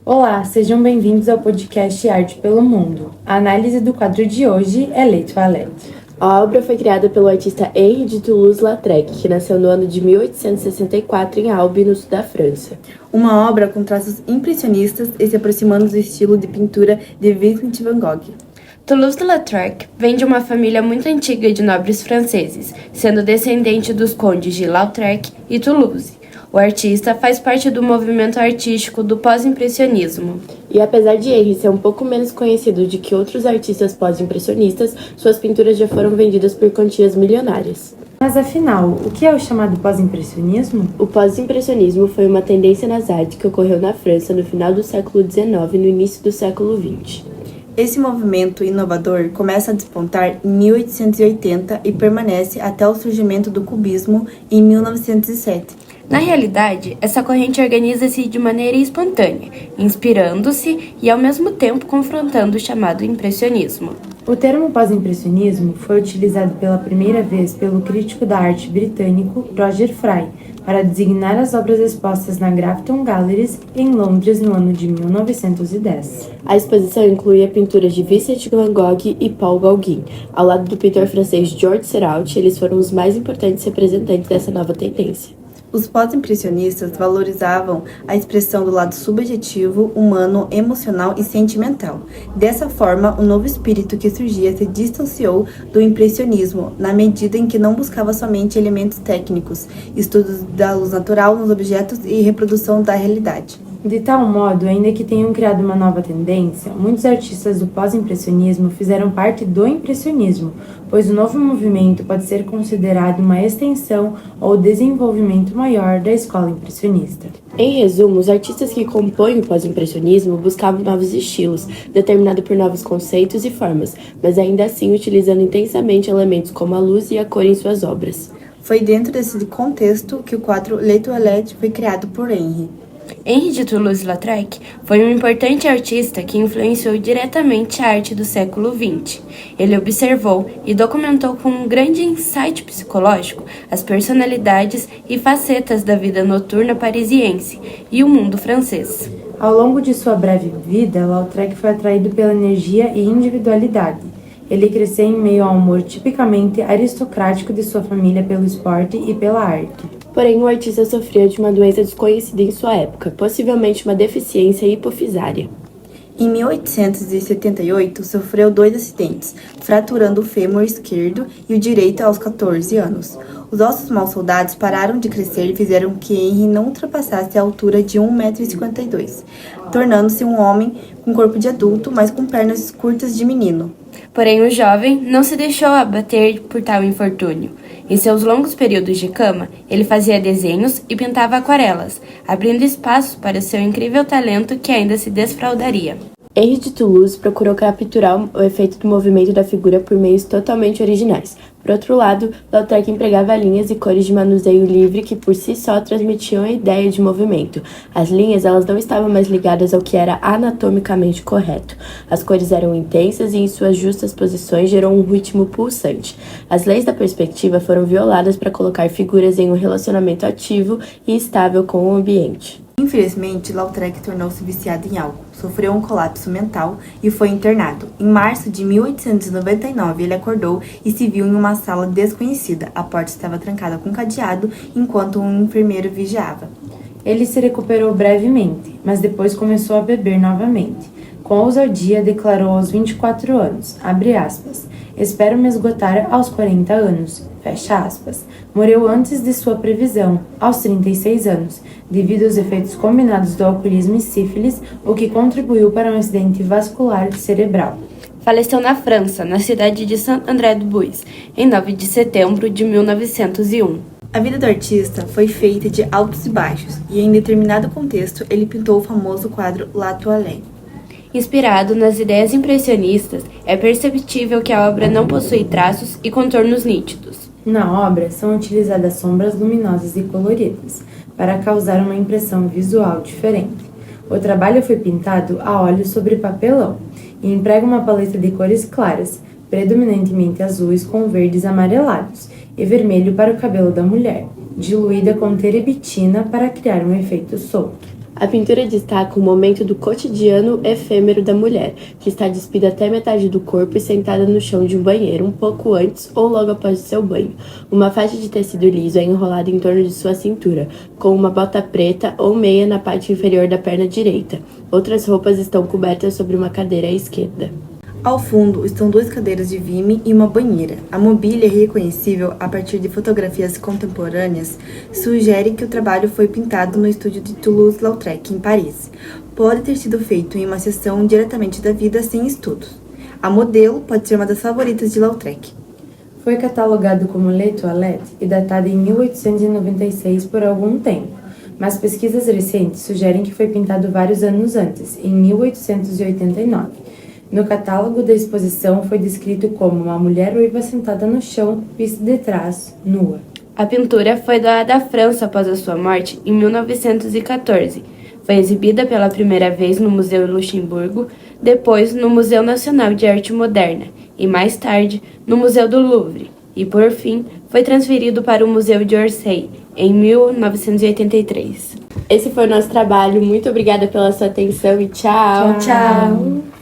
Olá, sejam bem-vindos ao podcast Arte pelo Mundo. A análise do quadro de hoje é Les Toilettes. A obra foi criada pelo artista Henri de Toulouse-Lautrec, que nasceu no ano de 1864 em Albi, no sul da França. Uma obra com traços impressionistas e se aproximando do estilo de pintura de Vincent van Gogh. Toulouse-Lautrec vem de uma família muito antiga de nobres franceses, sendo descendente dos condes de Lautrec e Toulouse. O artista faz parte do movimento artístico do pós-impressionismo. E apesar de Henri ser um pouco menos conhecido do que outros artistas pós-impressionistas, suas pinturas já foram vendidas por quantias milionárias. Mas afinal, o que é o chamado pós-impressionismo? O pós-impressionismo foi uma tendência nas artes que ocorreu na França no final do século XIX e no início do século XX. Esse movimento inovador começa a despontar em 1880 e permanece até o surgimento do cubismo em 1907. Na realidade, essa corrente organiza-se de maneira espontânea, inspirando-se e ao mesmo tempo confrontando o chamado impressionismo. O termo pós-impressionismo foi utilizado pela primeira vez pelo crítico da arte britânico Roger Fry para designar as obras expostas na Grafton Galleries em Londres no ano de 1910. A exposição incluía pinturas de Vincent van Gogh e Paul Gauguin. Ao lado do pintor francês Georges Seurat, eles foram os mais importantes representantes dessa nova tendência. Os pós-impressionistas valorizavam a expressão do lado subjetivo, humano, emocional e sentimental. Dessa forma, o novo espírito que surgia se distanciou do impressionismo, na medida em que não buscava somente elementos técnicos, estudos da luz natural nos objetos e reprodução da realidade. De tal modo, ainda que tenham criado uma nova tendência, muitos artistas do pós-impressionismo fizeram parte do impressionismo, pois o novo movimento pode ser considerado uma extensão ou desenvolvimento maior da escola impressionista. Em resumo, os artistas que compõem o pós-impressionismo buscavam novos estilos, determinados por novos conceitos e formas, mas ainda assim utilizando intensamente elementos como a luz e a cor em suas obras. Foi dentro desse contexto que o quadro Les Toilettes foi criado por Henri. Henri de Toulouse-Lautrec foi um importante artista que influenciou diretamente a arte do século XX. Ele observou e documentou com um grande insight psicológico as personalidades e facetas da vida noturna parisiense e o mundo francês. Ao longo de sua breve vida, Lautrec foi atraído pela energia e individualidade. Ele cresceu em meio ao humor tipicamente aristocrático de sua família pelo esporte e pela arte. Porém, o artista sofria de uma doença desconhecida em sua época, possivelmente uma deficiência hipofisária. Em 1878, sofreu 2 acidentes, fraturando o fêmur esquerdo e o direito aos 14 anos. Os ossos mal soldados pararam de crescer e fizeram que Henri não ultrapassasse a altura de 1,52 m, tornando-se um homem com corpo de adulto, mas com pernas curtas de menino. Porém, o jovem não se deixou abater por tal infortúnio. Em seus longos períodos de cama, ele fazia desenhos e pintava aquarelas, abrindo espaço para seu incrível talento que ainda se desfraldaria. Henri de Toulouse procurou capturar o efeito do movimento da figura por meios totalmente originais. Por outro lado, Lautrec empregava linhas e cores de manuseio livre que por si só transmitiam a ideia de movimento. As linhas elas não estavam mais ligadas ao que era anatomicamente correto. As cores eram intensas e em suas justas posições gerou um ritmo pulsante. As leis da perspectiva foram violadas para colocar figuras em um relacionamento ativo e estável com o ambiente. Infelizmente, Lautrec tornou-se viciado em álcool, sofreu um colapso mental e foi internado. Em março de 1899, ele acordou e se viu em uma sala desconhecida. A porta estava trancada com cadeado, enquanto um enfermeiro vigiava. Ele se recuperou brevemente, mas depois começou a beber novamente. Com ousadia, declarou aos 24 anos, abre aspas, espero me esgotar aos 40 anos, fecha aspas. Morreu antes de sua previsão, aos 36 anos, devido aos efeitos combinados do alcoolismo e sífilis, o que contribuiu para um acidente vascular cerebral. Faleceu na França, na cidade de Saint-André-du-Buis, em 9 de setembro de 1901. A vida do artista foi feita de altos e baixos, e em determinado contexto ele pintou o famoso quadro La Toilette. Inspirado nas ideias impressionistas, é perceptível que a obra não possui traços e contornos nítidos. Na obra, são utilizadas sombras luminosas e coloridas, para causar uma impressão visual diferente. O trabalho foi pintado a óleo sobre papelão e emprega uma paleta de cores claras, predominantemente azuis com verdes amarelados e vermelho para o cabelo da mulher, diluída com terebitina para criar um efeito solto. A pintura destaca um momento do cotidiano efêmero da mulher, que está despida até metade do corpo e sentada no chão de um banheiro, um pouco antes ou logo após o seu banho. Uma faixa de tecido liso é enrolada em torno de sua cintura, com uma bota preta ou meia na parte inferior da perna direita. Outras roupas estão cobertas sobre uma cadeira à esquerda. Ao fundo estão 2 cadeiras de vime e uma banheira. A mobília, reconhecível a partir de fotografias contemporâneas, sugere que o trabalho foi pintado no estúdio de Toulouse-Lautrec, em Paris. Pode ter sido feito em uma sessão diretamente da vida sem estudos. A modelo pode ser uma das favoritas de Lautrec. Foi catalogado como Le Toilette e datado em 1896 por algum tempo, mas pesquisas recentes sugerem que foi pintado vários anos antes, em 1889. No catálogo da exposição foi descrito como uma mulher ruiva sentada no chão, vista de trás, nua. A pintura foi doada à França após a sua morte em 1914. Foi exibida pela primeira vez no Museu Luxemburgo, depois no Museu Nacional de Arte Moderna e mais tarde no Museu do Louvre. E por fim, foi transferido para o Museu de Orsay em 1983. Esse foi o nosso trabalho. Muito obrigada pela sua atenção e tchau! Tchau!